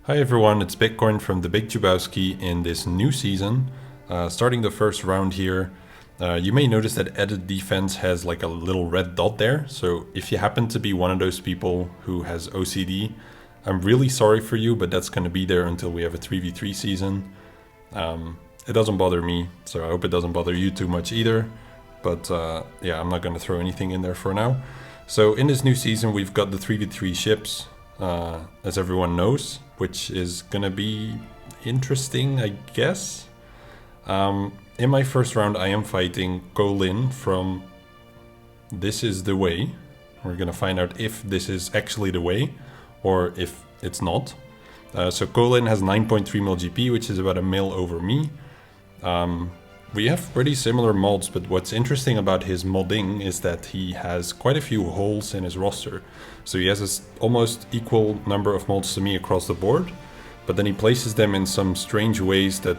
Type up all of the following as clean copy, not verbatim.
Hi everyone, it's Bitcoin from the Big Jubowski in this new season. Starting the first round here, you may notice that edit defense has like a little red dot there. So if you happen to be one of those people who has OCD, I'm really sorry for you, but that's going to be there until we have a 3v3 season. It doesn't bother me, so I hope it doesn't bother you too much either. But yeah, I'm not going to throw anything in there for now. So in this new season, we've got the 3v3 ships, as everyone knows, which is gonna be interesting, I guess. In my first round, I am fighting Colin from This Is the Way. We're gonna find out if this is actually the way or if it's not. So Colin has 9.3 mil GP, which is about a mil over me. We have pretty similar mods, but what's interesting about his modding is that he has quite a few holes in his roster. So he has an almost equal number of mods to me across the board, but then he places them in some strange ways that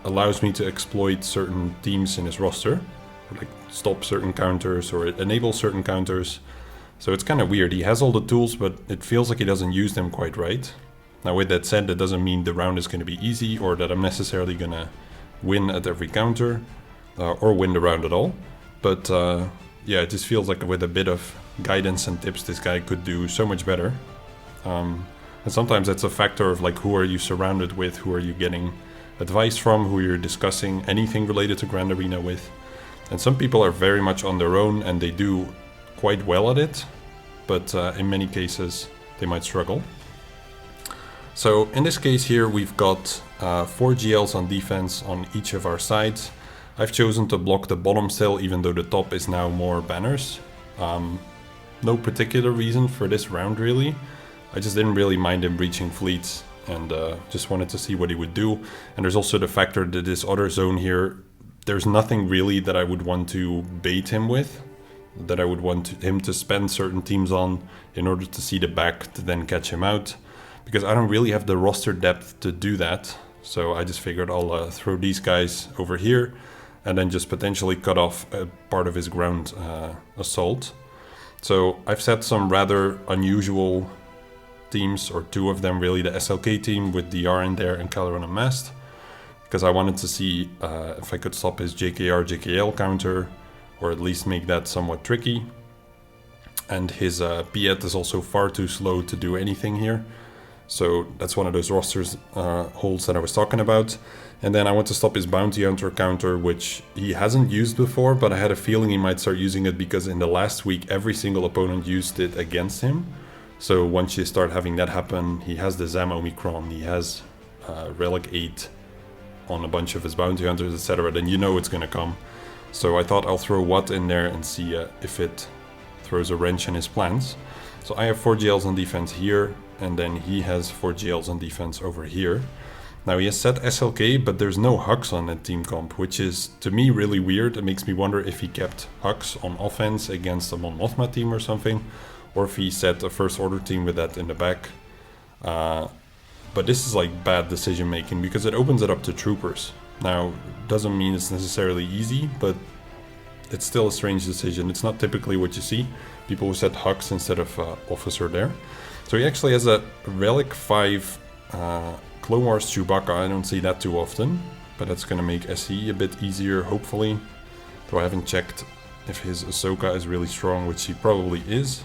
allows me to exploit certain teams in his roster, or like stop certain counters or enable certain counters. So it's kind of weird. He has all the tools, but it feels like he doesn't use them quite right. Now with that said, that doesn't mean the round is going to be easy or that I'm necessarily going to win at every counter or win the round at all. But yeah, it just feels like with a bit of guidance and tips, this guy could do so much better. And sometimes that's a factor of like, who are you surrounded with? Who are you getting advice from? Who you're discussing anything related to Grand Arena with? And some people are very much on their own and they do quite well at it, but in many cases they might struggle. So in this case here, we've got 4 GLs on defense on each of our sides. I've chosen to block the bottom still, even though the top is now more banners. No particular reason for this round really. I just didn't really mind him breaching fleets and just wanted to see what he would do. And there's also the factor that this other zone here, there's nothing really that I would want to bait him with, that I would want him to spend certain teams on in order to see the back to then catch him out. Because I don't really have the roster depth to do that. So I just figured I'll throw these guys over here and then just potentially cut off a part of his ground assault. So I've set some rather unusual teams, or 2 of them really, the SLK team with DR in there and Caloran Unmasked, because I wanted to see if I could stop his JKR JKL counter, or at least make that somewhat tricky. And his Piet is also far too slow to do anything here. So that's one of those rosters holes that I was talking about. And then I want to stop his Bounty Hunter counter, which he hasn't used before, but I had a feeling he might start using it because in the last week, every single opponent used it against him. So once you start having that happen, he has the Zam Omicron, he has Relic 8 on a bunch of his Bounty Hunters, etc. Then you know it's going to come. So I thought I'll throw Watt in there and see if it throws a wrench in his plans. So I have 4 GLs on defense here, and then he has 4 GLs on defense over here. Now he has set SLK, but there's no Hux on that team comp, which is to me really weird. It makes me wonder if he kept Hux on offense against a Mon Mothma team or something, or if he set a First Order team with that in the back. But this is like bad decision making because it opens it up to troopers. Now, doesn't mean it's necessarily easy, but it's still a strange decision. It's not typically what you see. People who set Hux instead of officer there. So he actually has a Relic 5 Clone Wars Chewbacca. I don't see that too often, but that's going to make SE a bit easier, hopefully. Though I haven't checked if his Ahsoka is really strong, which he probably is.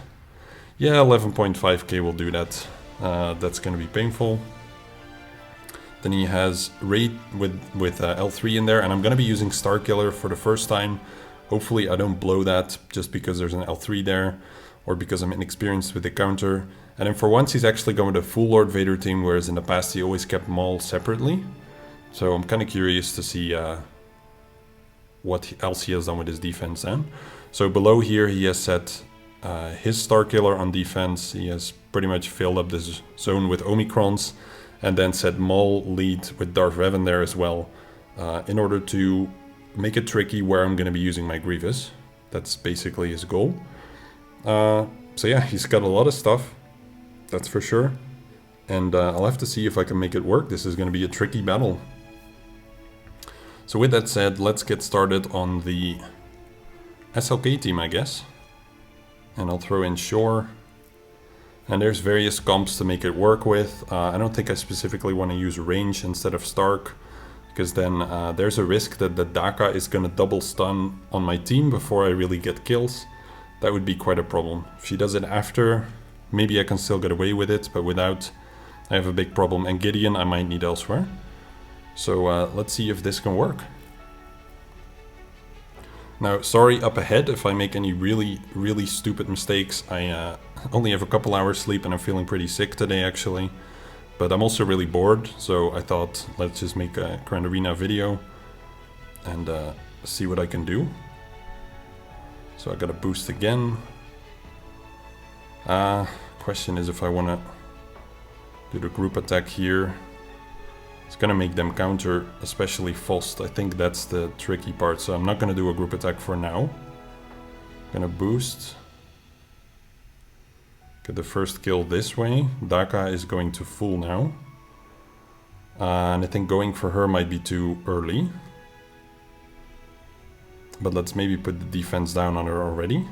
Yeah, 11.5k will do that. That's going to be painful. Then he has Raid with L3 in there, and I'm going to be using Starkiller for the first time. Hopefully I don't blow that just because there's an L3 there, or because I'm inexperienced with the counter. And then for once he's actually going with a full Lord Vader team, whereas in the past he always kept them all separately. So I'm kind of curious to see what else he has done with his defense then. So below here he has set his Starkiller on defense. He has pretty much filled up this zone with Omicrons, and then set Maul lead with Darth Revan there as well, in order to make it tricky where I'm going to be using my Grievous. That's basically his goal. So yeah, he's got a lot of stuff, that's for sure. And I'll have to see if I can make it work. This is going to be a tricky battle. So with that said, let's get started on the SLK team, I guess. And I'll throw in Shore. And there's various comps to make it work with. I don't think I specifically want to use range instead of Stark, because then there's a risk that the Daka is going to double stun on my team before I really get kills. That would be quite a problem. If she does it after, maybe I can still get away with it, but without, I have a big problem. And Gideon I might need elsewhere. So let's see if this can work. Now, sorry up ahead if I make any really stupid mistakes. I only have a couple hours sleep and I'm feeling pretty sick today actually. But I'm also really bored, so I thought let's just make a Grand Arena video and see what I can do. So I got a boost again. Question is if I want to do the group attack here. It's gonna make them counter, especially Fost. I think that's the tricky part, so I'm not gonna do a group attack for now. Gonna boost. Get the first kill this way. Daka is going to full now. And I think going for her might be too early. But let's maybe put the defense down on her already.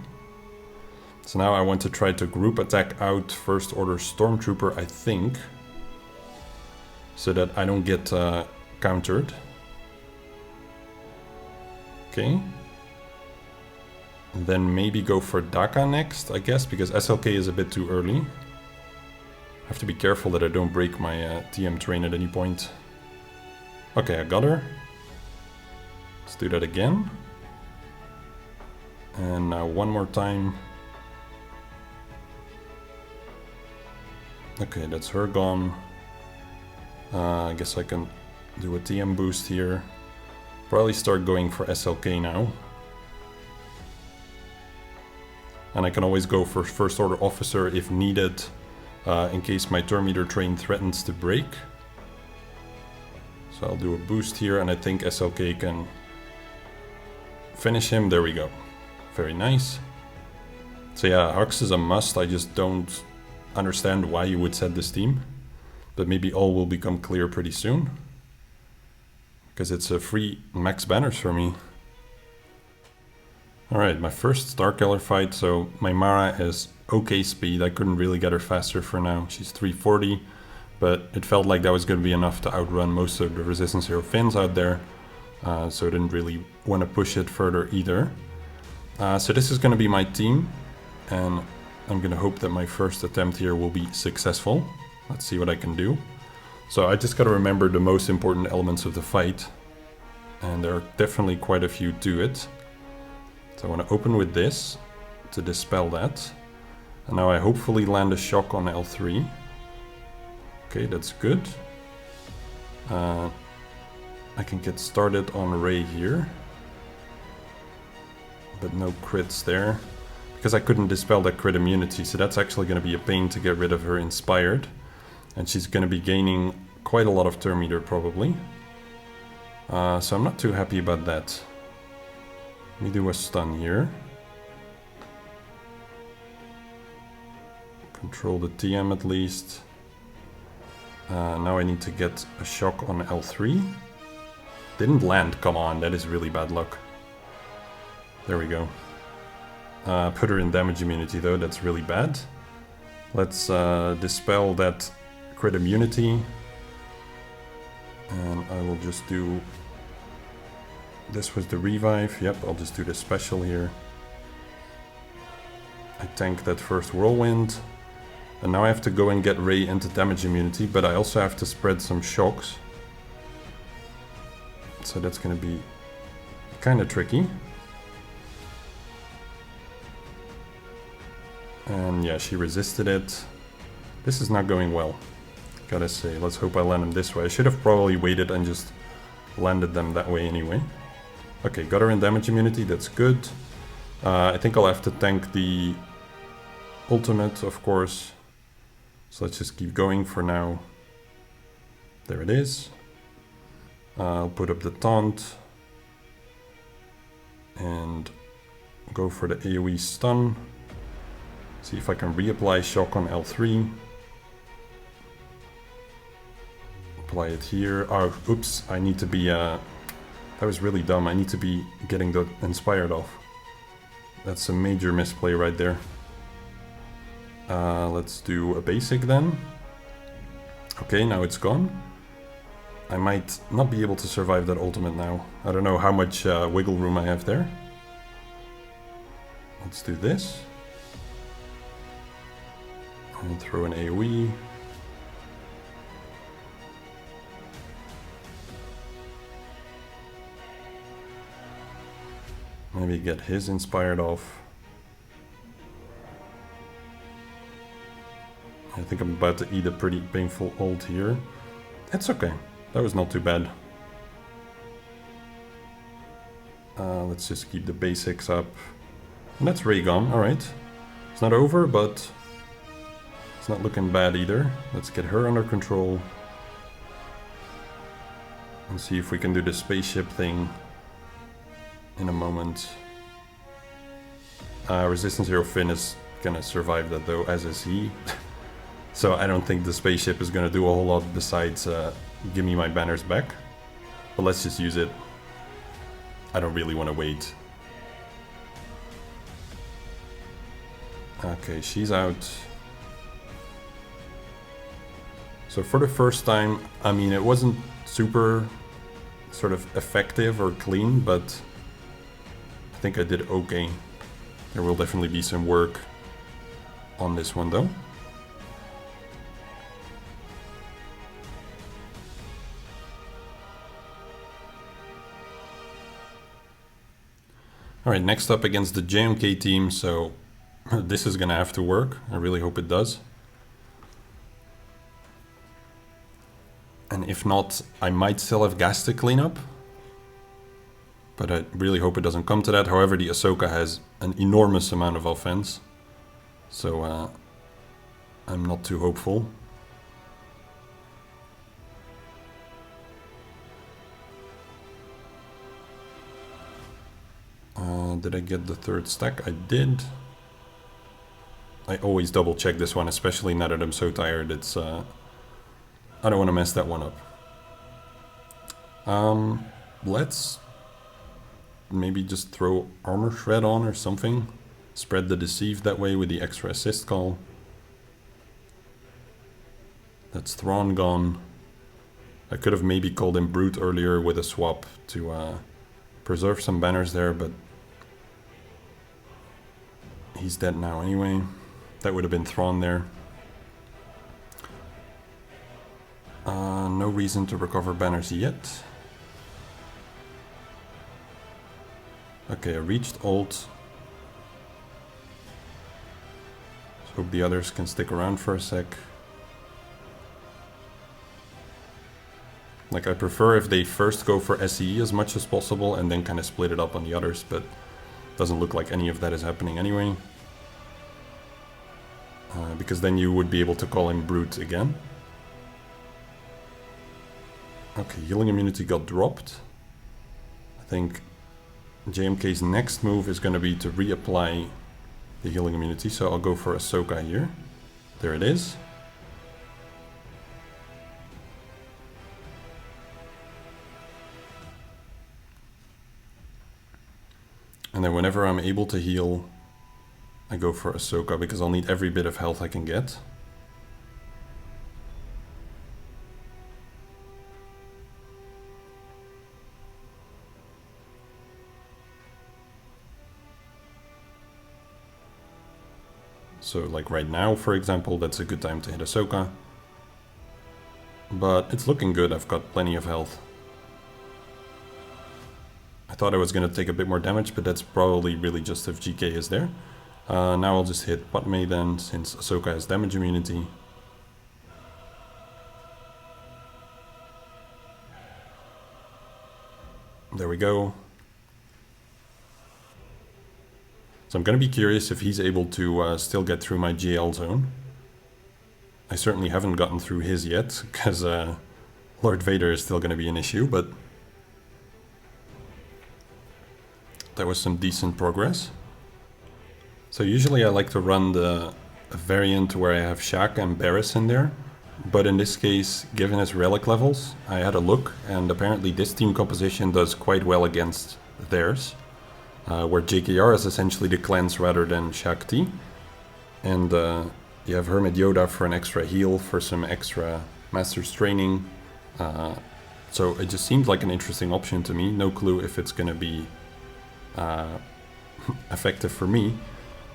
So now I want to try to group attack out First Order Stormtrooper, I think. So that I don't get countered. Okay. And then maybe go for Daka next, I guess, because SLK is a bit too early. I have to be careful that I don't break my TM train at any point. Okay, I got her. Let's do that again. And now one more time. Okay, that's her gone. I guess I can do a TM boost here. Probably start going for SLK now. And I can always go for First Order Officer if needed, in case my turn meter train threatens to break. So I'll do a boost here, and I think SLK can finish him. There we go. Very nice. So yeah, Hux is a must. I just don't understand why you would set this team. But maybe all will become clear pretty soon. Because it's a free max banners for me. Alright, my first Starkiller fight. So my Mara has okay speed. I couldn't really get her faster for now. She's 340. But it felt like that was going to be enough to outrun most of the Resistance Hero Finns out there. So I didn't really want to push it further either. So this is going to be my team. And I'm going to hope that my first attempt here will be successful. Let's see what I can do. So I just got to remember the most important elements of the fight. And there are definitely quite a few to it. So I want to open with this to dispel that. And now I hopefully land a shock on L3. Okay, that's good. I can get started on Rey here. But no crits there. Because I couldn't dispel that crit immunity, so that's actually going to be a pain to get rid of her Inspired. And she's going to be gaining quite a lot of turn meter probably. So I'm not too happy about that. Let me do a stun here. Control the TM at least. Now I need to get a shock on L3. Didn't land, come on, that is really bad luck. There we go. Put her in damage immunity though, that's really bad. Let's dispel that crit immunity. And I will just do... This was the revive, yep, I'll just do the special here. I tank that first whirlwind. And now I have to go and get Rey into damage immunity, but I also have to spread some shocks. So that's gonna be kinda tricky. And yeah, she resisted it. This is not going well, gotta say. Let's hope I land them this way. I should have probably waited and just landed them that way anyway. Okay, got her in damage immunity, that's good. I think I'll have to tank the ultimate, of course. So let's just keep going for now. There it is. I'll put up the taunt. And go for the AoE stun. See if I can reapply shock on L3. Apply it here. Oh, oops, I need to be... that was really dumb. I need to be getting the Inspired off. That's a major misplay right there. Let's do a basic then. Okay, now it's gone. I might not be able to survive that ultimate now. I don't know how much wiggle room I have there. Let's do this. And throw an AoE. Maybe get his inspired off. I think I'm about to eat a pretty painful ult here. It's okay. That was not too bad. Let's just keep the basics up. And that's Ray gone, alright. It's not over, but it's not looking bad either. Let's get her under control. And see if we can do the spaceship thing in a moment. Resistance Hero Finn is gonna survive that though, as is he. So I don't think the spaceship is gonna do a whole lot besides give me my banners back. But let's just use it. I don't really want to wait. Okay, she's out. So for the first time, I mean, it wasn't super sort of effective or clean, but I think I did okay. There will definitely be some work on this one though. Alright, next up against the JMK team, so this is gonna have to work. I really hope it does. And if not, I might still have gas to clean up. But I really hope it doesn't come to that. However, the Ahsoka has an enormous amount of offense. So I'm not too hopeful. Did I get the third stack? I did. I always double check this one, especially now that I'm so tired. It's I don't want to mess that one up. Let's maybe just throw Armor Shred on or something. Spread the Deceive that way with the extra assist call. That's Thrawn gone. I could have maybe called him Brute earlier with a swap to preserve some banners there, but he's dead now anyway. That would have been Thrawn there. No reason to recover banners yet. Okay, I reached ult. Let's hope the others can stick around for a sec. Like, I prefer if they first go for SCE as much as possible and then kind of split it up on the others, but doesn't look like any of that is happening anyway. Because then you would be able to call him Brute again. Okay, healing immunity got dropped. I think JMK's next move is going to be to reapply the healing immunity, so I'll go for Ahsoka here. There it is. And then whenever I'm able to heal, I go for Ahsoka because I'll need every bit of health I can get. So like right now, for example, that's a good time to hit Ahsoka. But it's looking good, I've got plenty of health. I thought I was going to take a bit more damage, but that's probably really just if GK is there. Now I'll just hit Padme then, since Ahsoka has damage immunity. There we go. So I'm going to be curious if he's able to still get through my GL zone. I certainly haven't gotten through his yet, because Lord Vader is still going to be an issue, but that was some decent progress. So usually I like to run a variant where I have Shaq and Barriss in there, but in this case, given his relic levels, I had a look, and apparently this team composition does quite well against theirs. Where JKR is essentially the cleanse rather than Shaq T. And You have Hermit Yoda for an extra heal, for some extra Master's Training. So it just seemed like an interesting option to me. No clue if it's going to be effective for me.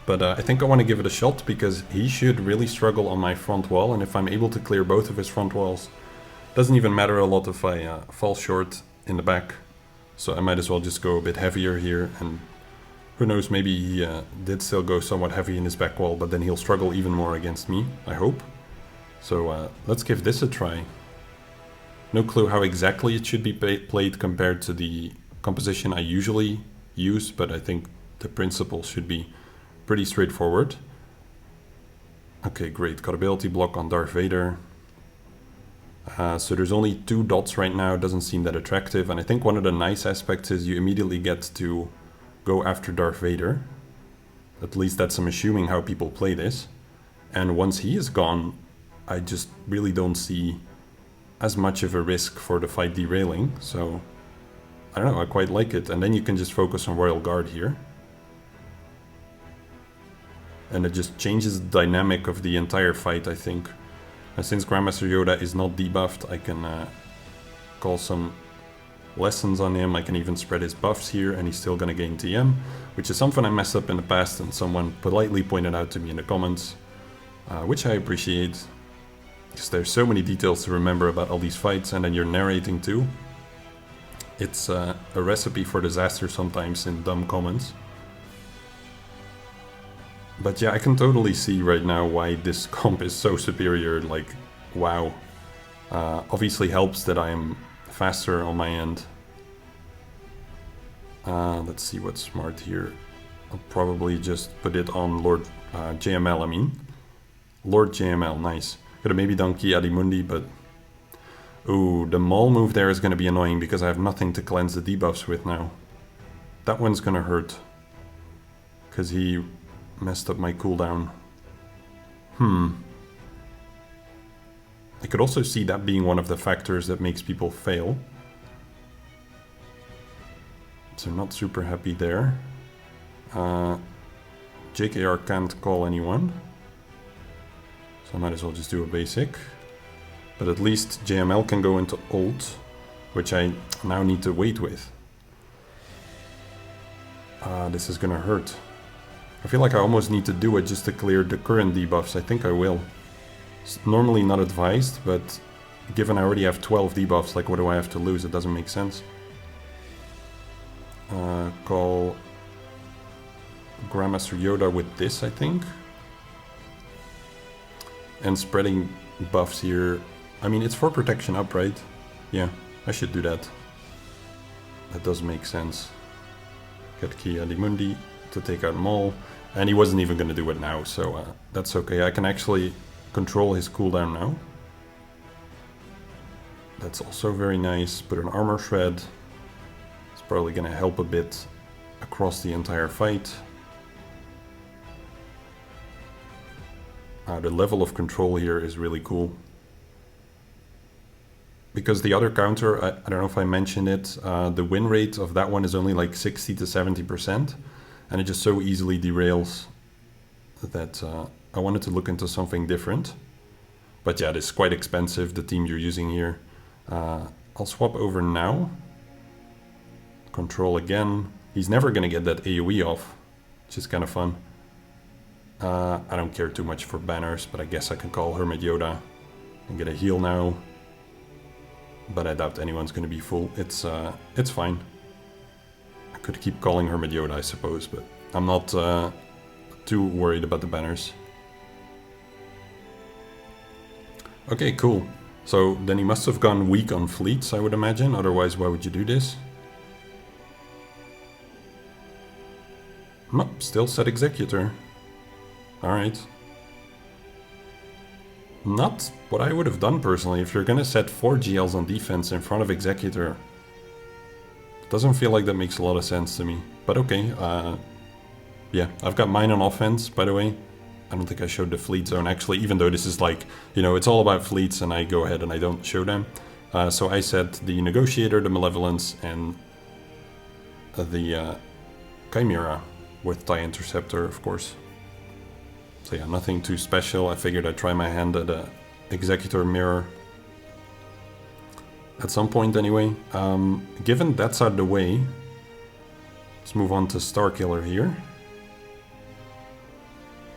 But I think I want to give it a shot because he should really struggle on my front wall. And if I'm able to clear both of his front walls, doesn't even matter a lot if I fall short in the back. So I might as well just go a bit heavier here. And who knows, maybe he did still go somewhat heavy in his back wall, but then he'll struggle even more against me, I hope. So let's give this a try. No clue how exactly it should be played compared to the composition I usually use, but I think the principle should be pretty straightforward. Okay, great. Got ability block on Darth Vader. So there's only 2 dots right now. Doesn't seem that attractive. And I think one of the nice aspects is you immediately get to go after Darth Vader. At least that's, I'm assuming, how people play this. And once he is gone, I just really don't see as much of a risk for the fight derailing. So, I don't know, I quite like it. And then you can just focus on Royal Guard here. And it just changes the dynamic of the entire fight, I think. And since Grandmaster Yoda is not debuffed, I can call some lessons on him. I can even spread his buffs here, and he's still gonna gain TM, which is something I messed up in the past, and someone politely pointed out to me in the comments, which I appreciate, because there's so many details to remember about all these fights, and then you're narrating too. It's a recipe for disaster sometimes in dumb comments. But yeah, I can totally see right now why this comp is so superior, like, wow. Obviously helps that I'm faster on my end. Let's see what's smart here. I'll probably just put it on Lord JML, I mean. Lord JML, nice. Could have maybe done Ki Adimundi, but... Ooh, the Maul move there is going to be annoying because I have nothing to cleanse the debuffs with now. That one's going to hurt. Because he messed up my cooldown. I could also see that being one of the factors that makes people fail. So not super happy there. JKR can't call anyone. So I might as well just do a basic. But at least JML can go into ult, which I now need to wait with. This is gonna hurt. I feel like I almost need to do it just to clear the current debuffs. I think I will. It's normally not advised, but given I already have 12 debuffs, like what do I have to lose? It doesn't make sense. Call Grandmaster Yoda with this, I think. And spreading buffs here. I mean, it's for protection up, right? Yeah, I should do that. That does make sense. Get Ki Adimundi to take out Maul. And he wasn't even going to do it now, so that's okay. I can actually control his cooldown now. That's also very nice. Put an armor shred. It's probably going to help a bit across the entire fight. The level of control here is really cool. Because the other counter, I don't know if I mentioned it, the win rate of that one is only like 60 to 70%. And it just so easily derails that I wanted to look into something different. But yeah, this is quite expensive, the team you're using here. I'll swap over now. Control again. He's never going to get that AoE off, which is kind of fun. I don't care too much for banners, but I guess I can call Hermit Yoda and get a heal now. But I doubt anyone's going to be full. It's fine. I could keep calling Hermit Yoda, I suppose, but I'm not too worried about the banners. Okay, cool. So then he must have gone weak on fleets, I would imagine. Otherwise, why would you do this? Nope, still set Executor. Alright. Not what I would have done personally. If you're gonna set 4 GLs on defense in front of Executor, doesn't feel like that makes a lot of sense to me. But okay, yeah, I've got mine on offense, by the way. I don't think I showed the fleet zone actually, even though this is like, you know, it's all about fleets and I go ahead and I don't show them. So I set the Negotiator, the Malevolence, and the Chimera with TIE Interceptor, of course. So yeah, nothing too special. I figured I'd try my hand at a Executor Mirror at some point anyway. Given that's out of the way, let's move on to Starkiller here.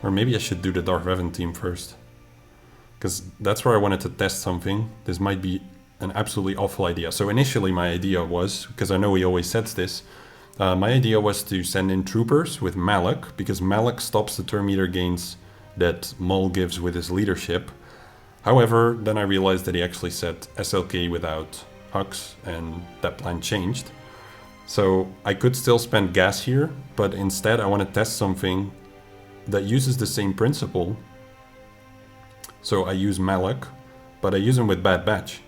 Or maybe I should do the Darth Revan team first, because that's where I wanted to test something. This might be an absolutely awful idea. So initially my idea was, because I know he always sets this, my idea was to send in troopers with Malak, because Malak stops the turn meter gains that Maul gives with his leadership. However, then I realized that he actually set SLK without Hux, and that plan changed. So I could still spend gas here, but instead I want to test something that uses the same principle. So I use Malak, but I use him with Bad Batch.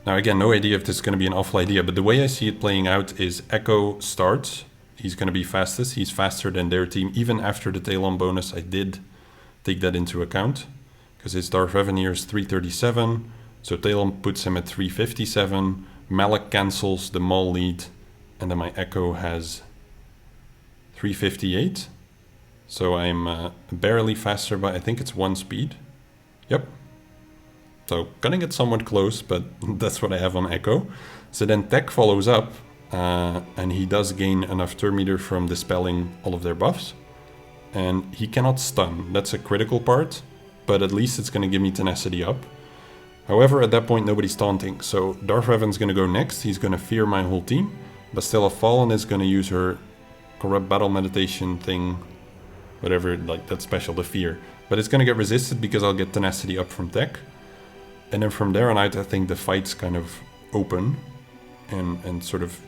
Now again, no idea if this is going to be an awful idea, but the way I see it playing out is Echo starts. He's going to be fastest. He's faster than their team. Even after the Talon bonus, I did take that into account, because his Darth Revan here is 337. So Talon puts him at 357. Malak cancels the Maul lead, and then my Echo has 358. So I'm barely faster by, I think it's 1 speed. Yep. So gonna get somewhat close, but that's what I have on Echo. So then Tech follows up, and he does gain enough turn meter from dispelling all of their buffs. And he cannot stun. That's a critical part, but at least it's gonna give me tenacity up. However, at that point nobody's taunting, so Darth Revan's gonna go next. He's gonna fear my whole team. Bastilla Fallen is gonna use her corrupt battle meditation thing, whatever, like that special, the fear. But it's gonna get resisted because I'll get tenacity up from Tech. And then from there on out, I think the fight's kind of open, and sort of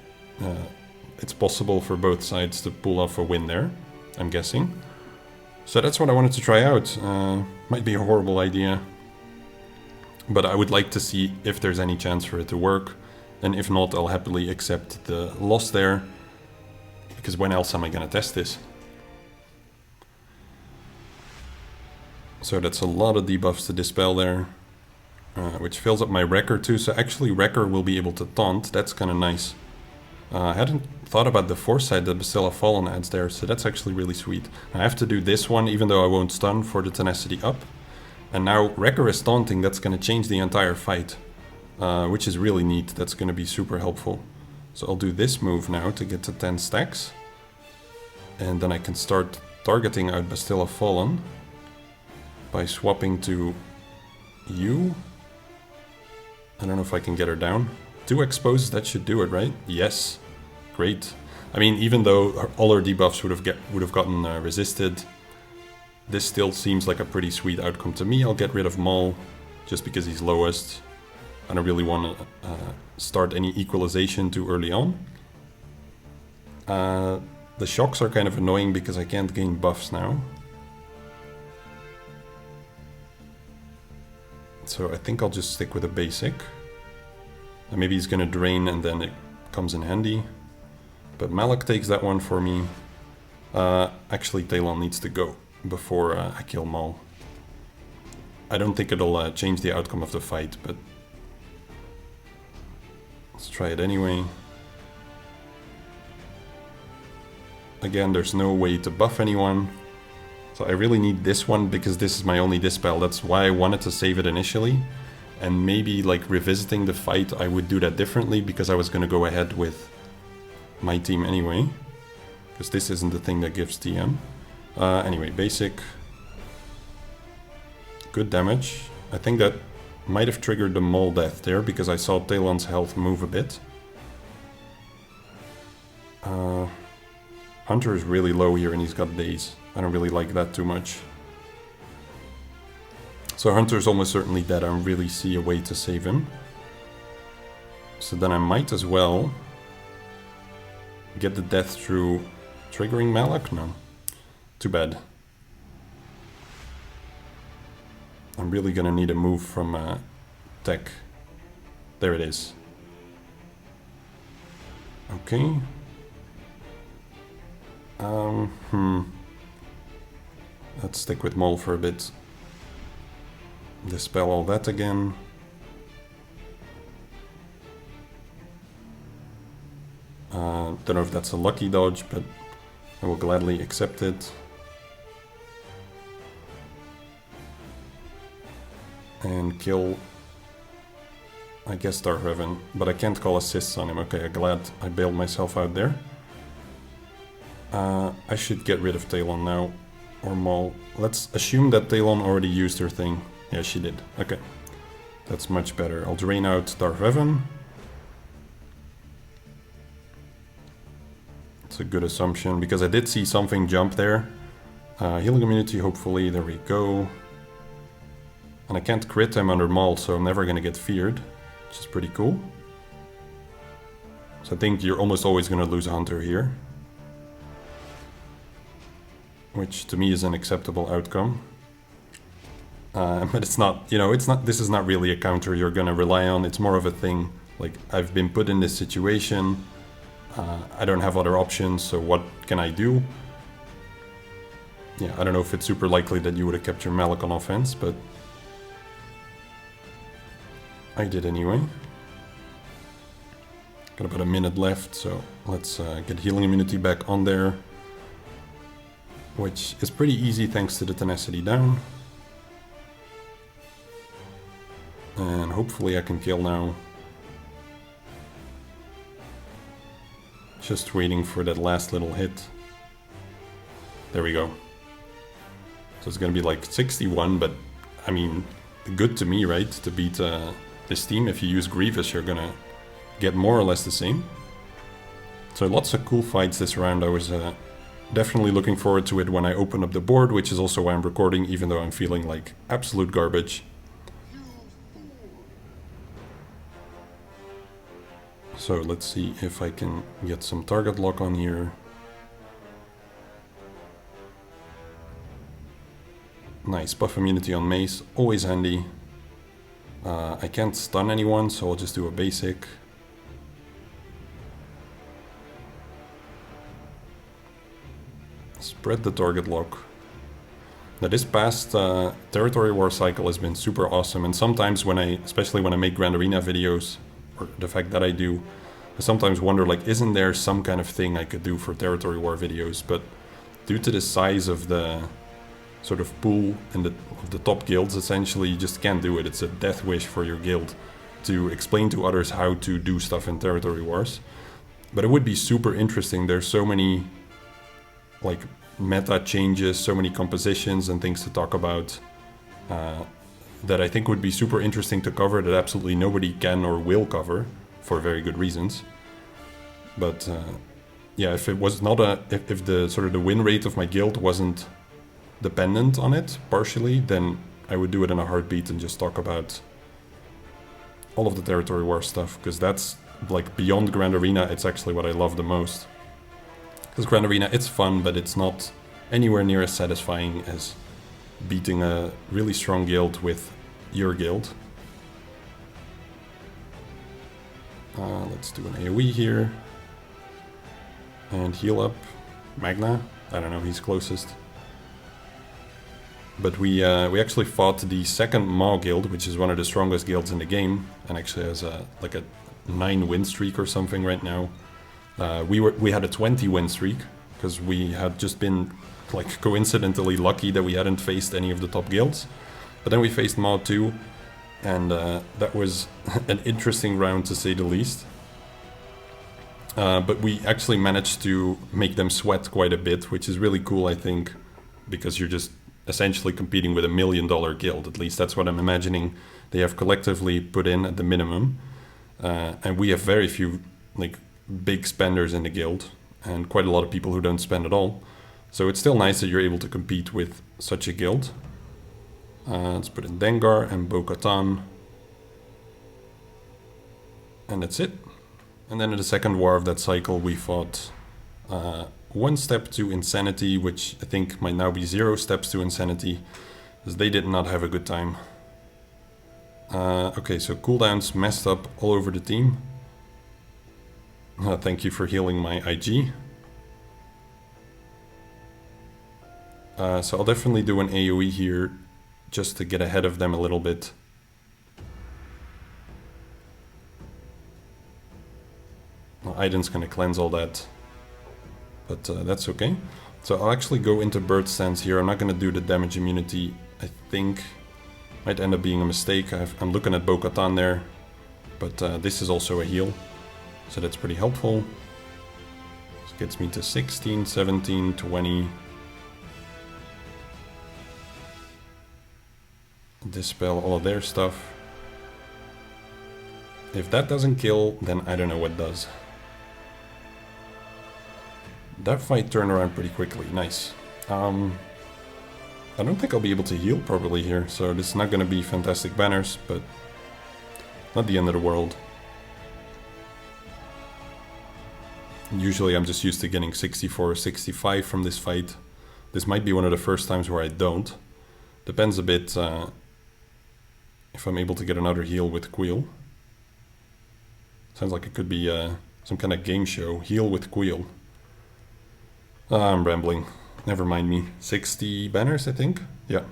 it's possible for both sides to pull off a win there, I'm guessing. So that's what I wanted to try out. Might be a horrible idea, but I would like to see if there's any chance for it to work. And if not, I'll happily accept the loss there, because when else am I gonna test this? So that's a lot of debuffs to dispel there. Which fills up my Wrecker too, so actually Wrecker will be able to taunt. That's kind of nice. I hadn't thought about the foresight that Bastilla Fallen adds there, so that's actually really sweet. I have to do this one, even though I won't stun, for the tenacity up. And now Wrecker is taunting, that's going to change the entire fight, which is really neat. That's going to be super helpful. So I'll do this move now to get to 10 stacks. And then I can start targeting out Bastilla Fallen by swapping to you. I don't know if I can get her down. 2 exposes, that should do it, right? Yes. Great. I mean, even though all her debuffs would have gotten resisted, this still seems like a pretty sweet outcome to me. I'll get rid of Maul, just because he's lowest. I don't really want to start any equalization too early on. The shocks are kind of annoying because I can't gain buffs now. So I think I'll just stick with a basic. And maybe he's gonna drain and then it comes in handy. But Malak takes that one for me. Actually, Talon needs to go before I kill Maul. I don't think it'll change the outcome of the fight, but let's try it anyway. Again, there's no way to buff anyone. So I really need this one because this is my only dispel. That's why I wanted to save it initially. And maybe like revisiting the fight, I would do that differently because I was going to go ahead with my team anyway. Because this isn't the thing that gives TM. Anyway, basic. Good damage. I think that might have triggered the Maul death there because I saw Talon's health move a bit. Hunter is really low here and he's got daze. I don't really like that too much. So Hunter's almost certainly dead. I don't really see a way to save him. So then I might as well get the death through triggering Malak? No. Too bad. I'm really gonna need a move from Tech. There it is. Okay. Let's stick with Maul for a bit. Dispel all that again. Don't know if that's a lucky dodge, but I will gladly accept it. and kill, I guess, Darth Revan, but I can't call assists on him. Okay, I'm glad I bailed myself out there. I should get rid of Talon now, or Maul. Let's assume that Talon already used her thing. Yeah, she did. Okay, that's much better. I'll drain out Darth Revan. It's a good assumption, because I did see something jump there. Healing immunity, hopefully, there we go. And I can't crit him under Maul, so I'm never gonna get feared, which is pretty cool. So I think you're almost always gonna lose a Hunter here, which to me is an acceptable outcome. But it's not, you know, this is not really a counter you're gonna rely on. It's more of a thing, like, I've been put in this situation, I don't have other options, so what can I do? Yeah, I don't know if it's super likely that you would have kept your Malak on offense, but I did anyway. Got about a minute left, so let's get healing immunity back on there, which is pretty easy thanks to the tenacity down. And hopefully I can kill now. Just waiting for that last little hit. There we go. So it's gonna be like 61, but I mean, good to me, right? To beat this team. If you use Grievous, you're gonna get more or less the same. So lots of cool fights this round. I was definitely looking forward to it when I open up the board, which is also why I'm recording, even though I'm feeling like absolute garbage. So let's see if I can get some target lock on here. Nice, buff immunity on Mace, always handy. I can't stun anyone, so I'll just do a basic. Spread the target lock. Now this past Territory War cycle has been super awesome, and sometimes when especially when I make Grand Arena videos, or the fact that I do, I sometimes wonder, like, isn't there some kind of thing I could do for Territory War videos? But due to the size of the sort of pool and of the top guilds, essentially you just can't do it. It's a death wish for your guild to explain to others how to do stuff in Territory Wars. But it would be super interesting. There's so many, like, meta changes, so many compositions and things to talk about that I think would be super interesting to cover, that absolutely nobody can or will cover for very good reasons. But yeah, if it was not if the sort of the win rate of my guild wasn't dependent on it partially, then I would do it in a heartbeat and just talk about all of the Territory War stuff, because that's, like, beyond Grand Arena, it's actually what I love the most. Because Grand Arena, it's fun, but it's not anywhere near as satisfying as beating a really strong guild with your guild. Let's do an AoE here. And heal up Magna. I don't know, he's closest. But we actually fought the second Maw guild, which is one of the strongest guilds in the game, and actually has like a 9 win streak or something right now. We had a 20 win streak, because we had just been, like, coincidentally lucky that we hadn't faced any of the top guilds. But then we faced Maw 2, and that was an interesting round to say the least. But we actually managed to make them sweat quite a bit, which is really cool, I think, because you're just essentially competing with $1 million guild. At least that's what I'm imagining they have collectively put in at the minimum. And we have very few, like, big spenders in the guild, and quite a lot of people who don't spend at all. So it's still nice that you're able to compete with such a guild. Let's put in Dengar and Bo-Katan. And that's it. And then in the second war of that cycle, we fought 1 step to Insanity, which I think might now be 0 steps to Insanity, because they did not have a good time. Okay, so cooldowns messed up all over the team. Thank you for healing my IG. So I'll definitely do an AoE here, just to get ahead of them a little bit. Well, Aiden's gonna cleanse all that, but that's okay. So I'll actually go into bird stance here. I'm not gonna do the damage immunity, I think. Might end up being a mistake. I'm looking at Bo-Katan there, but this is also a heal, so that's pretty helpful. This gets me to 16, 17, 20. Dispel all of their stuff. If that doesn't kill, then I don't know what does. That fight turned around pretty quickly. Nice. I don't think I'll be able to heal properly here, so this is not going to be fantastic banners, but not the end of the world. Usually I'm just used to getting 64 or 65 from this fight. This might be one of the first times where I don't. Depends a bit if I'm able to get another heal with Queel. Sounds like it could be some kind of game show. Heal with Queel. I'm rambling. Never mind me. 60 banners, I think? Yeah.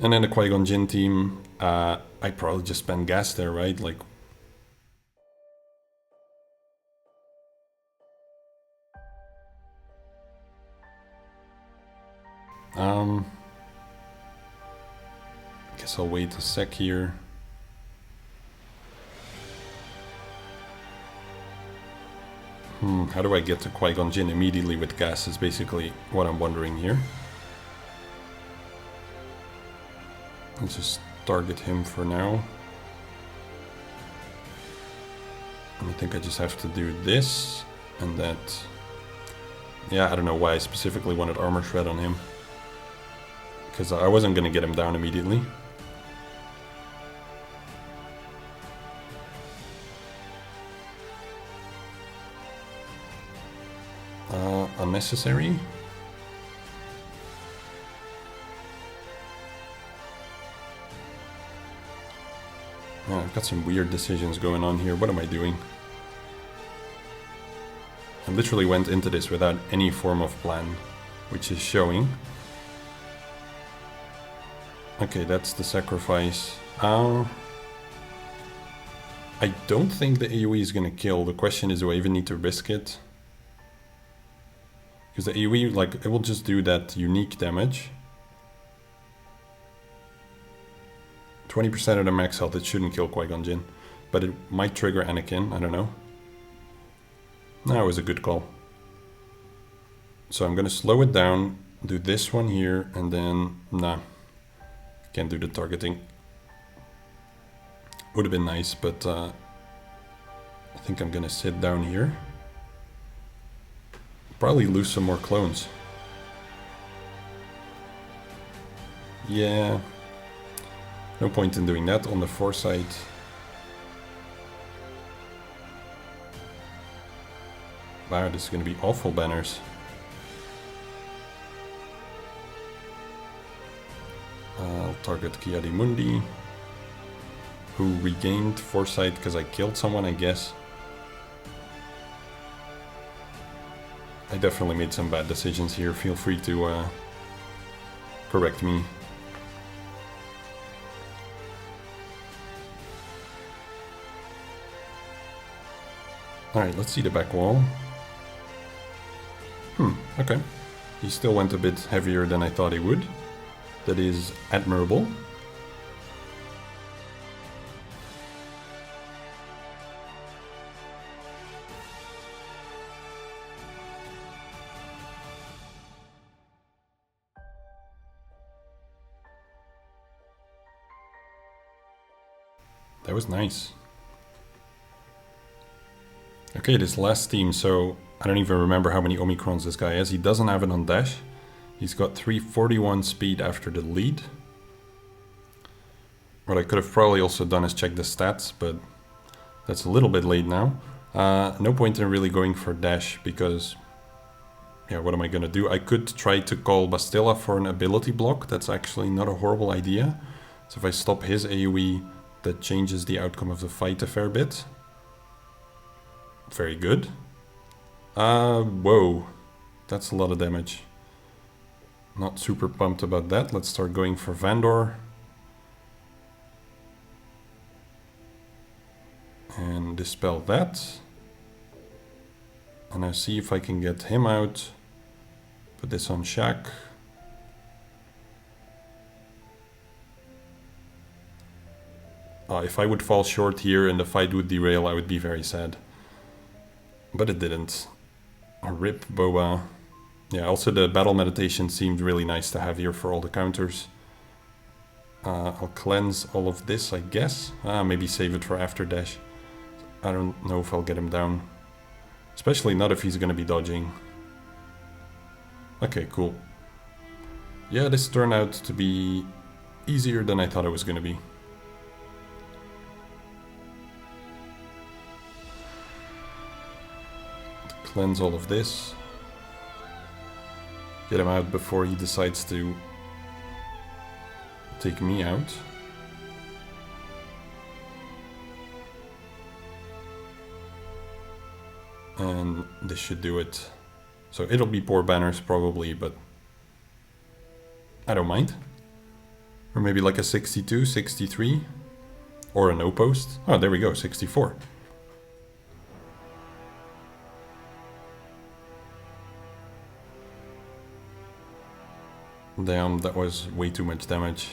And then the Qui-Gon Jinn team. I probably just spend gas there, right? Like... guess I'll wait a sec here. How do I get to Qui-Gon Jinn immediately with gas is basically what I'm wondering here. Let's just target him for now. And I think I just have to do this and that. Yeah, I don't know why I specifically wanted Armor Shred on him. Because I wasn't going to get him down immediately. Unnecessary. Yeah, I've got some weird decisions going on here. What am I doing? I literally went into this without any form of plan, which is showing. Okay, that's the sacrifice. I don't think the AoE is gonna kill. The question is, do I even need to risk it? Because the AoE, like, it will just do that unique damage. 20% of the max health, it shouldn't kill Qui-Gon Jinn. But it might trigger Anakin, I don't know. That was a good call. So I'm gonna slow it down, do this one here, and then, nah. Can't do the targeting. Would have been nice, but I think I'm gonna sit down here. Probably lose some more clones. Yeah. No point in doing that on the foresight. Wow, this is gonna be awful banners. I'll target Ki-Adi-Mundi, who regained foresight because I killed someone, I guess. I definitely made some bad decisions here. Feel free to correct me. Alright, let's see the back wall. Okay. He still went a bit heavier than I thought he would. That is admirable. That was nice. Okay, this last team, so I don't even remember how many Omicrons this guy has. He doesn't have it on dash. He's got 341 speed after the lead. What I could have probably also done is check the stats, but that's a little bit late now. No point in really going for dash because, yeah, what am I gonna do? I could try to call Bastilla for an ability block. That's actually not a horrible idea. So if I stop his AoE, that changes the outcome of the fight a fair bit. Very good. Whoa. That's a lot of damage. Not super pumped about that. Let's start going for Vandor. And dispel that. And I see if I can get him out. Put this on Shaq. If I would fall short here and the fight would derail, I would be very sad. But it didn't. Rip Boba. Yeah, also the battle meditation seemed really nice to have here for all the counters. I'll cleanse all of this, I guess. Maybe save it for after dash. I don't know if I'll get him down. Especially not if he's gonna be dodging. Okay, cool. Yeah, this turned out to be easier than I thought it was gonna be. Cleanse all of this. Get him out before he decides to take me out. And this should do it. So it'll be poor banners probably, but I don't mind. Or maybe like a 62, 63. Or a no post. Oh, there we go, 64. Damn, that was way too much damage.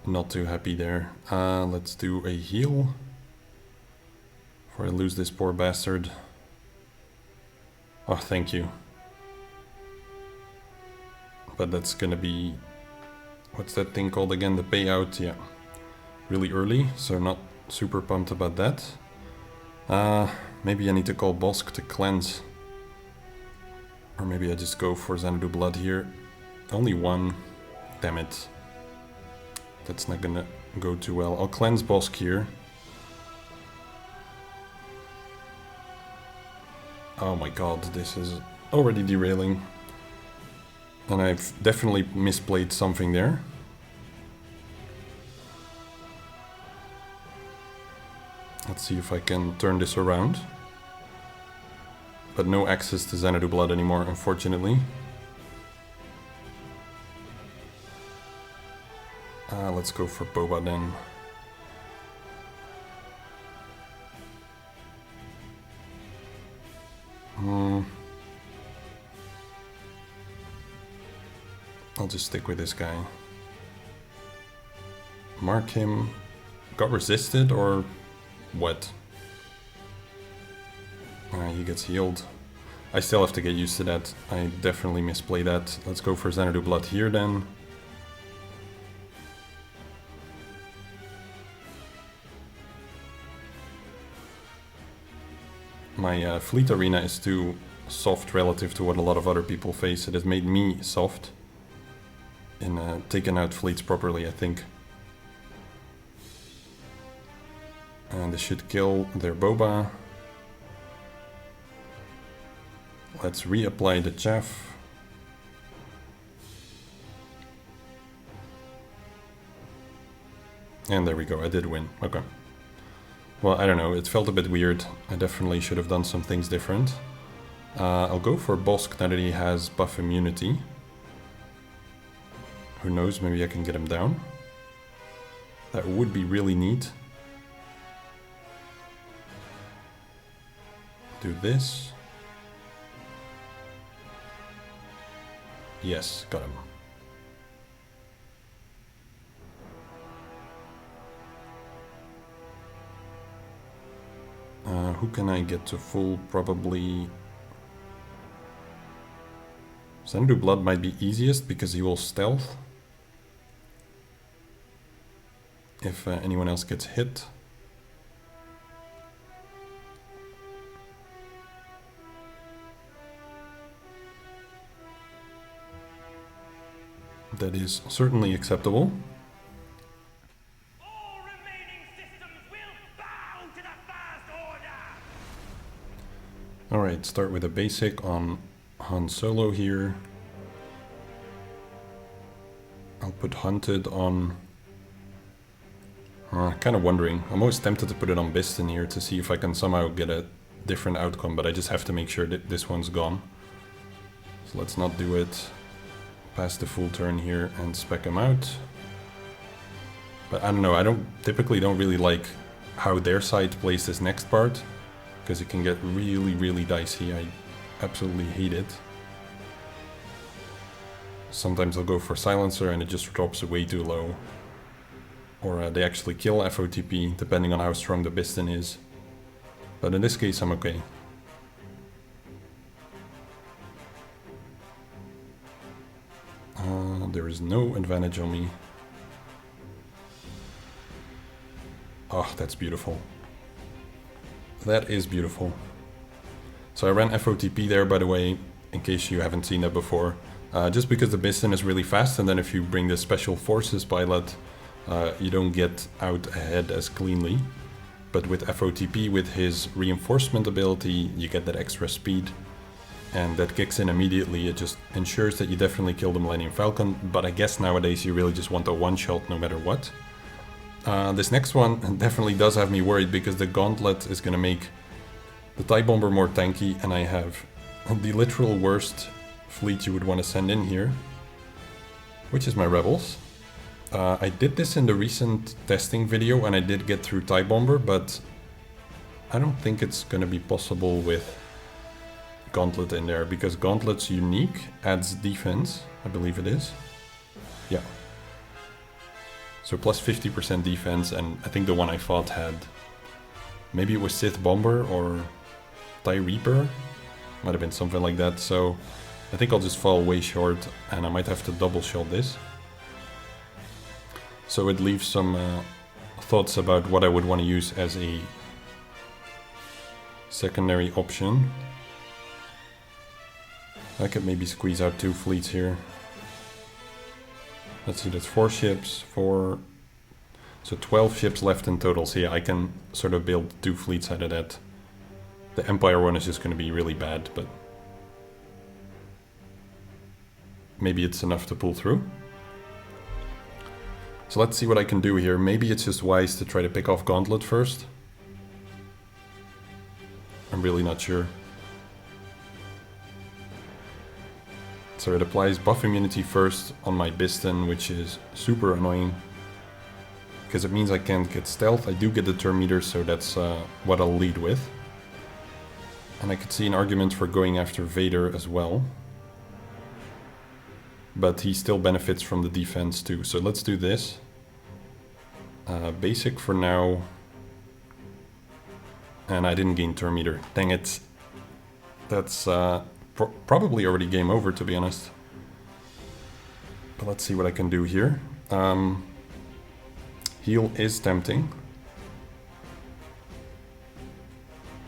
Not too happy there. Let's do a heal. Before I lose this poor bastard. Oh, thank you. But that's gonna be... What's that thing called again? The payout, yeah. Really early, so not super pumped about that. Maybe I need to call Bosk to cleanse. Or maybe I just go for Xanadu Blood here. Only one. Damn it. That's not gonna go too well. I'll cleanse Bosk here. Oh my god, this is already derailing. And I've definitely misplayed something there. Let's see if I can turn this around. But no access to Xanadu Blood anymore, unfortunately. Let's go for Boba then. I'll just stick with this guy. Mark him. Got resisted or what? He gets healed. I still have to get used to that. I definitely misplay that. Let's go for Xanadu Blood here then. My Fleet Arena is too soft relative to what a lot of other people face. It has made me soft in taking out fleets properly, I think. And this should kill their Boba. Let's reapply the chaff. And there we go, I did win. Okay. Well, I don't know, it felt a bit weird. I definitely should have done some things different. I'll go for Bosk now that he has buff immunity. Who knows, maybe I can get him down. That would be really neat. Do this. Yes, got him. Who can I get to full? Probably... Xanadu Blood might be easiest because he will stealth. If anyone else gets hit. That is certainly acceptable. All remaining systems will bow to the First Order. Alright, start with a basic on Han Solo here. I'll put Hunted on... kind of wondering. I'm always tempted to put it on Biston here to see if I can somehow get a different outcome, but I just have to make sure that this one's gone. So let's not do it. Pass the full turn here and spec him out. But I don't know, I typically don't really like how their side plays this next part, because it can get really, really dicey. I absolutely hate it. Sometimes I'll go for Silencer and it just drops way too low. Or they actually kill FOTP, depending on how strong the Biston is. But in this case, I'm okay. There is no advantage on me. Oh, that's beautiful. That is beautiful. So I ran FOTP there, by the way, in case you haven't seen that before. Just because the Biston is really fast, and then if you bring the Special Forces pilot, you don't get out ahead as cleanly. But with FOTP, with his reinforcement ability, you get that extra speed. And that kicks in immediately. It just ensures that you definitely kill the Millennium Falcon. But I guess nowadays you really just want a one-shot no matter what. This next one definitely does have me worried, because the Gauntlet is going to make the TIE Bomber more tanky, and I have the literal worst fleet you would want to send in here, which is my Rebels. I did this in the recent testing video, and I did get through TIE Bomber, but I don't think it's going to be possible with Gauntlet in there, because Gauntlet's unique, adds defense, I believe it is. Yeah. So plus 50% defense, and I think the one I fought had, maybe it was Sith Bomber or TIE Reaper, might have been something like that. So I think I'll just fall way short, and I might have to double shot this. So it leaves some thoughts about what I would want to use as a secondary option. I could maybe squeeze out 2 fleets here. Let's see, that's 4 ships, 4... So 12 ships left in total. So yeah, I can sort of build 2 fleets out of that. The Empire one is just going to be really bad, but maybe it's enough to pull through. So let's see what I can do here. Maybe it's just wise to try to pick off Gauntlet first. I'm really not sure. So it applies buff immunity first on my Biston, which is super annoying, because it means I can't get stealth. I do get the turn meter, so that's what I'll lead with. And I could see an argument for going after Vader as well. But he still benefits from the defense too. So let's do this. Basic for now. And I didn't gain turn meter. Dang it. That's probably already game over, to be honest. But let's see what I can do here. Heal is tempting.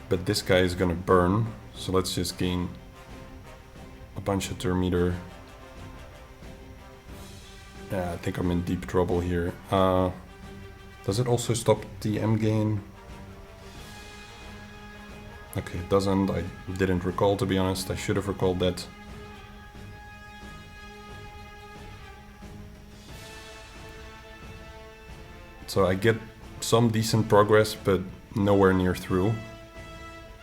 But this guy is gonna burn. So let's just gain a bunch of turn meter. Yeah, I think I'm in deep trouble here. Does it also stop TM gain? Okay, it doesn't. I didn't recall, to be honest. I should have recalled that. So I get some decent progress, but nowhere near through.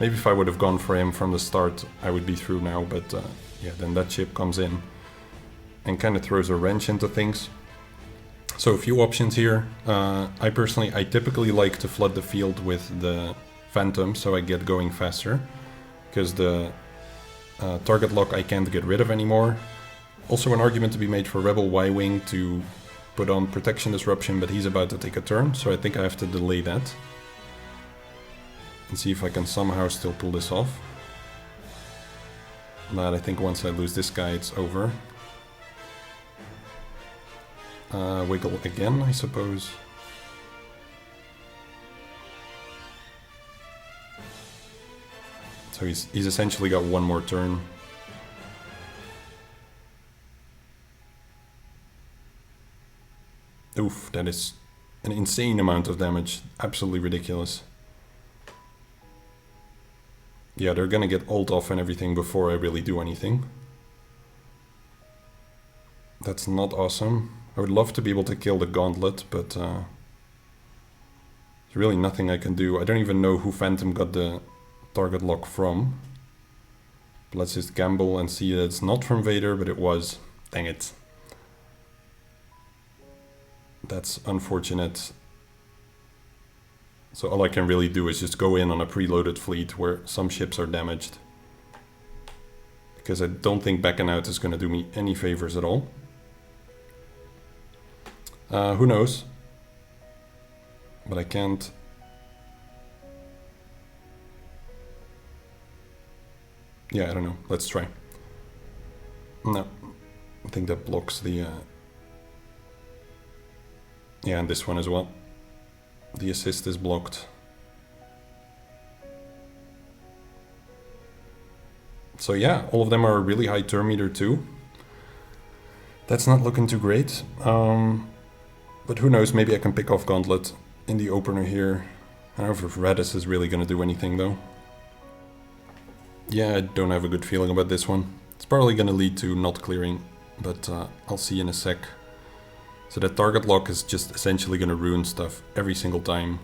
Maybe if I would have gone for him from the start, I would be through now, but yeah, then that ship comes in and kind of throws a wrench into things. So a few options here. I typically like to flood the field with the Phantom, so I get going faster, because the target lock I can't get rid of anymore. Also an argument to be made for Rebel Y-Wing to put on Protection Disruption, but he's about to take a turn, so I think I have to delay that. And see if I can somehow still pull this off. But I think once I lose this guy, it's over. Wiggle again, I suppose. So he's essentially got one more turn. Oof, that is an insane amount of damage. Absolutely ridiculous. Yeah, they're gonna get ult off and everything before I really do anything. That's not awesome. I would love to be able to kill the Gauntlet, but there's really nothing I can do. I don't even know who Phantom got the target lock from. But let's just gamble and see that it's not from Vader, but it was. Dang it. That's unfortunate. So all I can really do is just go in on a preloaded fleet where some ships are damaged. Because I don't think backing out is going to do me any favors at all. Who knows? But I can't. Yeah, I don't know. Let's try. No. I think that blocks the... Yeah, and this one as well. The assist is blocked. So yeah, all of them are really high turn meter too. That's not looking too great. But who knows, maybe I can pick off Gauntlet in the opener here. I don't know if Radis is really going to do anything though. Yeah, I don't have a good feeling about this one. It's probably going to lead to not clearing, but I'll see in a sec. So that target lock is just essentially going to ruin stuff every single time.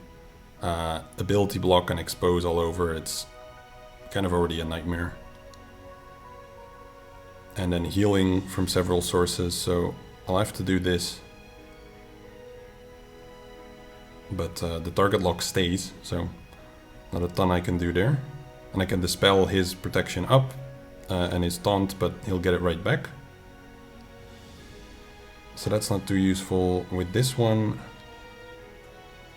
Ability block and expose all over, it's kind of already a nightmare. And then healing from several sources, so I'll have to do this. But the target lock stays, so not a ton I can do there. And I can dispel his protection up and his taunt, but he'll get it right back. So that's not too useful. With this one,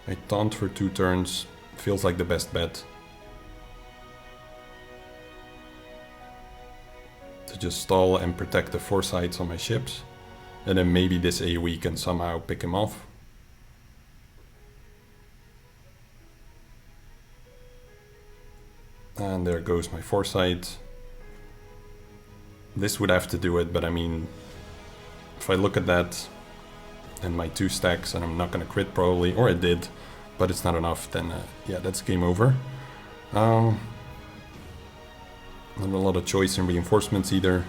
I taunt for 2 turns, feels like the best bet. To just stall and protect the foresights on my ships. And then maybe this AoE can somehow pick him off. And there goes my foresight. This would have to do it, but I mean, if I look at that and my 2 stacks, and I'm not going to crit probably, or I did, but it's not enough, then yeah, that's game over. Not a lot of choice in reinforcements either.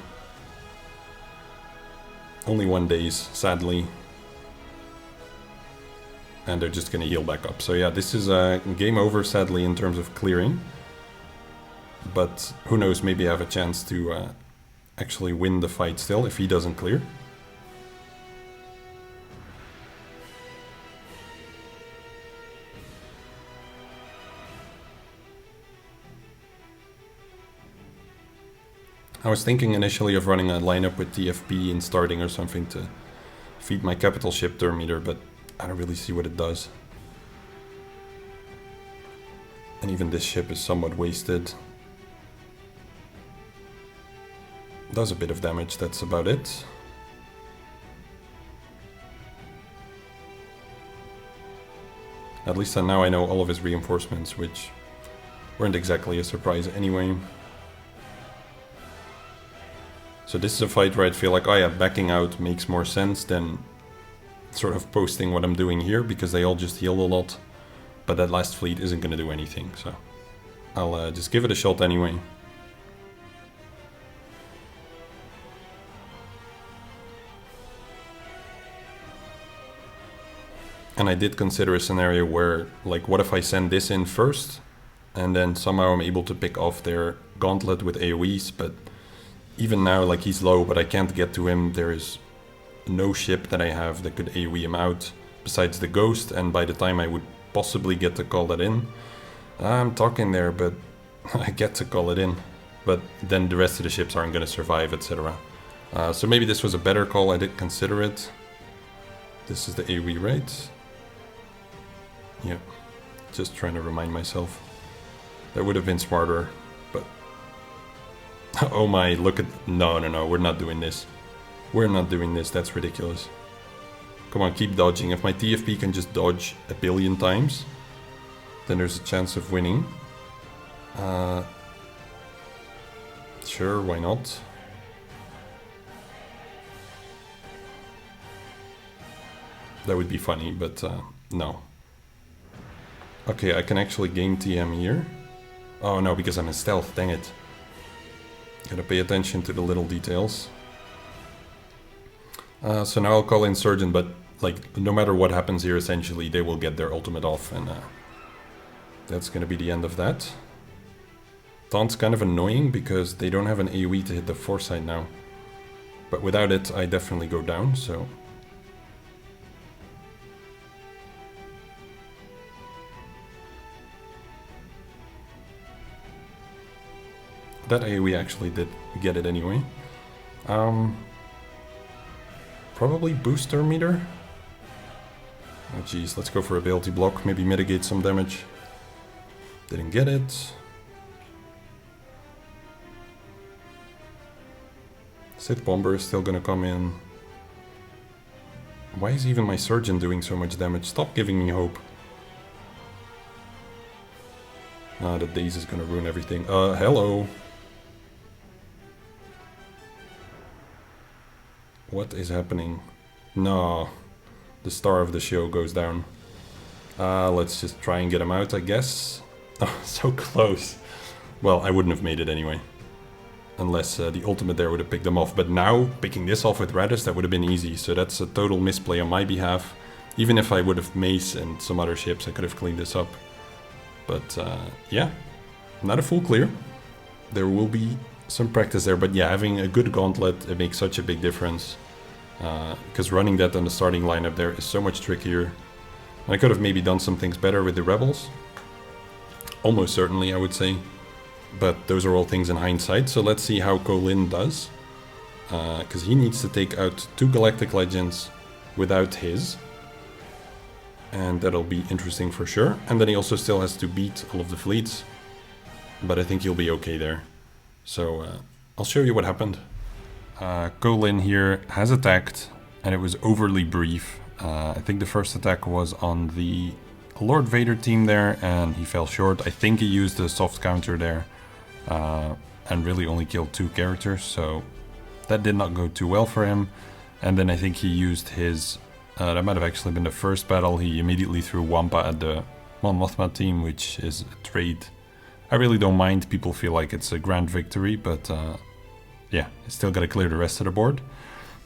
Only 1 days, sadly. And they're just going to heal back up. So yeah, this is game over, sadly, in terms of clearing. But who knows, maybe I have a chance to actually win the fight still, if he doesn't clear. I was thinking initially of running a lineup with TFP and starting or something to feed my capital ship turn meter, but I don't really see what it does. And even this ship is somewhat wasted. Does a bit of damage, that's about it. At least now I know all of his reinforcements, which weren't exactly a surprise anyway. So this is a fight where I feel like, oh yeah, backing out makes more sense than sort of posting what I'm doing here, because they all just heal a lot. But that last fleet isn't going to do anything, so I'll just give it a shot anyway. And I did consider a scenario where, like, what if I send this in first, and then somehow I'm able to pick off their gauntlet with AoEs, but even now, like, he's low, but I can't get to him. There is no ship that I have that could AoE him out, besides the Ghost, and by the time I would possibly get to call that in, I'm talking there, but I get to call it in. But then the rest of the ships aren't going to survive, etc. So maybe this was a better call, I did consider it. This is the AoE, right? Yeah, just trying to remind myself. That would have been smarter, but... Oh my, look at... No, we're not doing this. We're not doing this, that's ridiculous. Come on, keep dodging. If my TFP can just dodge 1 billion times, then there's a chance of winning. Sure, why not? That would be funny, but no. Okay, I can actually gain TM here. Oh no, because I'm in stealth, dang it. Gotta pay attention to the little details. So now I'll call Insurgent, but like no matter what happens here, essentially they will get their ultimate off, and that's gonna be the end of that. Taunt's kind of annoying because they don't have an AoE to hit the foresight now. But without it, I definitely go down, so... That AoE actually did get it anyway. Probably booster meter. Oh jeez, let's go for ability block, maybe mitigate some damage. Didn't get it. Sith Bomber is still gonna come in. Why is even my Surgeon doing so much damage? Stop giving me hope. Ah, the Daze is gonna ruin everything. Hello. What is happening? No. The star of the show goes down. Let's just try and get him out, I guess. Oh, so close. Well, I wouldn't have made it anyway. Unless the ultimate there would have picked them off. But now, picking this off with Radis, that would have been easy. So that's a total misplay on my behalf. Even if I would have Mace and some other ships, I could have cleaned this up. But yeah, not a full clear. There will be some practice there. But yeah, having a good gauntlet, it makes such a big difference. Because running that on the starting lineup there is so much trickier. And I could have maybe done some things better with the Rebels. Almost certainly, I would say. But those are all things in hindsight. So let's see how Colin does. Because he needs to take out 2 Galactic Legends without his. And that'll be interesting for sure. And then he also still has to beat all of the fleets. But I think he'll be okay there. So I'll show you what happened. Colin here has attacked. And it was overly brief. I think the first attack was on the Lord Vader team there. And he fell short. I think he used a soft counter there. And really only killed 2 characters. So that did not go too well for him. And then I think he used his... that might have actually been the first battle. He immediately threw Wampa at the Mon Mothma team, which is a trade I really don't mind. People feel like it's a grand victory, but yeah, still got to clear the rest of the board.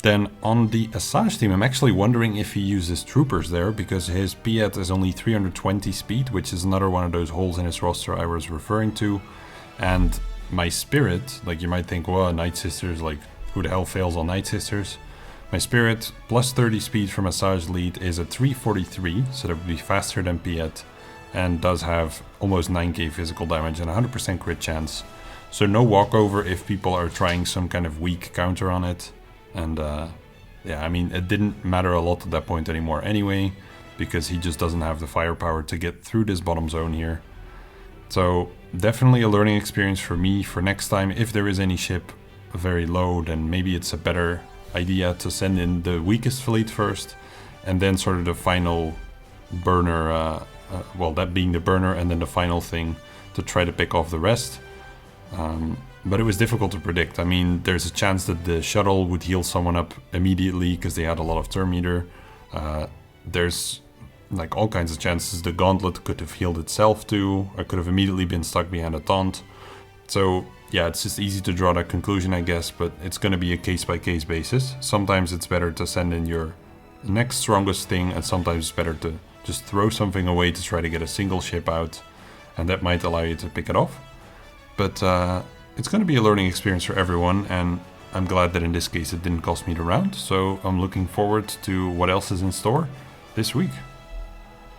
Then on the Asajj team, I'm actually wondering if he uses troopers there, because his Piet is only 320 speed, which is another one of those holes in his roster I was referring to. And my Spirit, like you might think, well, Night Sisters, like who the hell fails on Night Sisters? My Spirit, plus 30 speed from Asajj lead, is a 343, so that would be faster than Piet, and does have almost 9k physical damage and 100% crit chance. So no walkover if people are trying some kind of weak counter on it. And yeah, I mean, it didn't matter a lot at that point anymore anyway, because he just doesn't have the firepower to get through this bottom zone here. So definitely a learning experience for me for next time. If there is any ship very low, then maybe it's a better idea to send in the weakest fleet first, and then sort of the final burner, well, that being the burner, and then the final thing to try to pick off the rest. But it was difficult to predict. I mean, there's a chance that the shuttle would heal someone up immediately because they had a lot of turn meter. There's like all kinds of chances the gauntlet could have healed itself too, or could have immediately been stuck behind a taunt. So yeah, it's just easy to draw that conclusion, I guess, but it's going to be a case-by-case basis. Sometimes it's better to send in your next strongest thing, and sometimes it's better to just throw something away to try to get a single ship out, and that might allow you to pick it off. But it's going to be a learning experience for everyone, and I'm glad that in this case it didn't cost me the round, so I'm looking forward to what else is in store this week.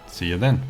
See you then.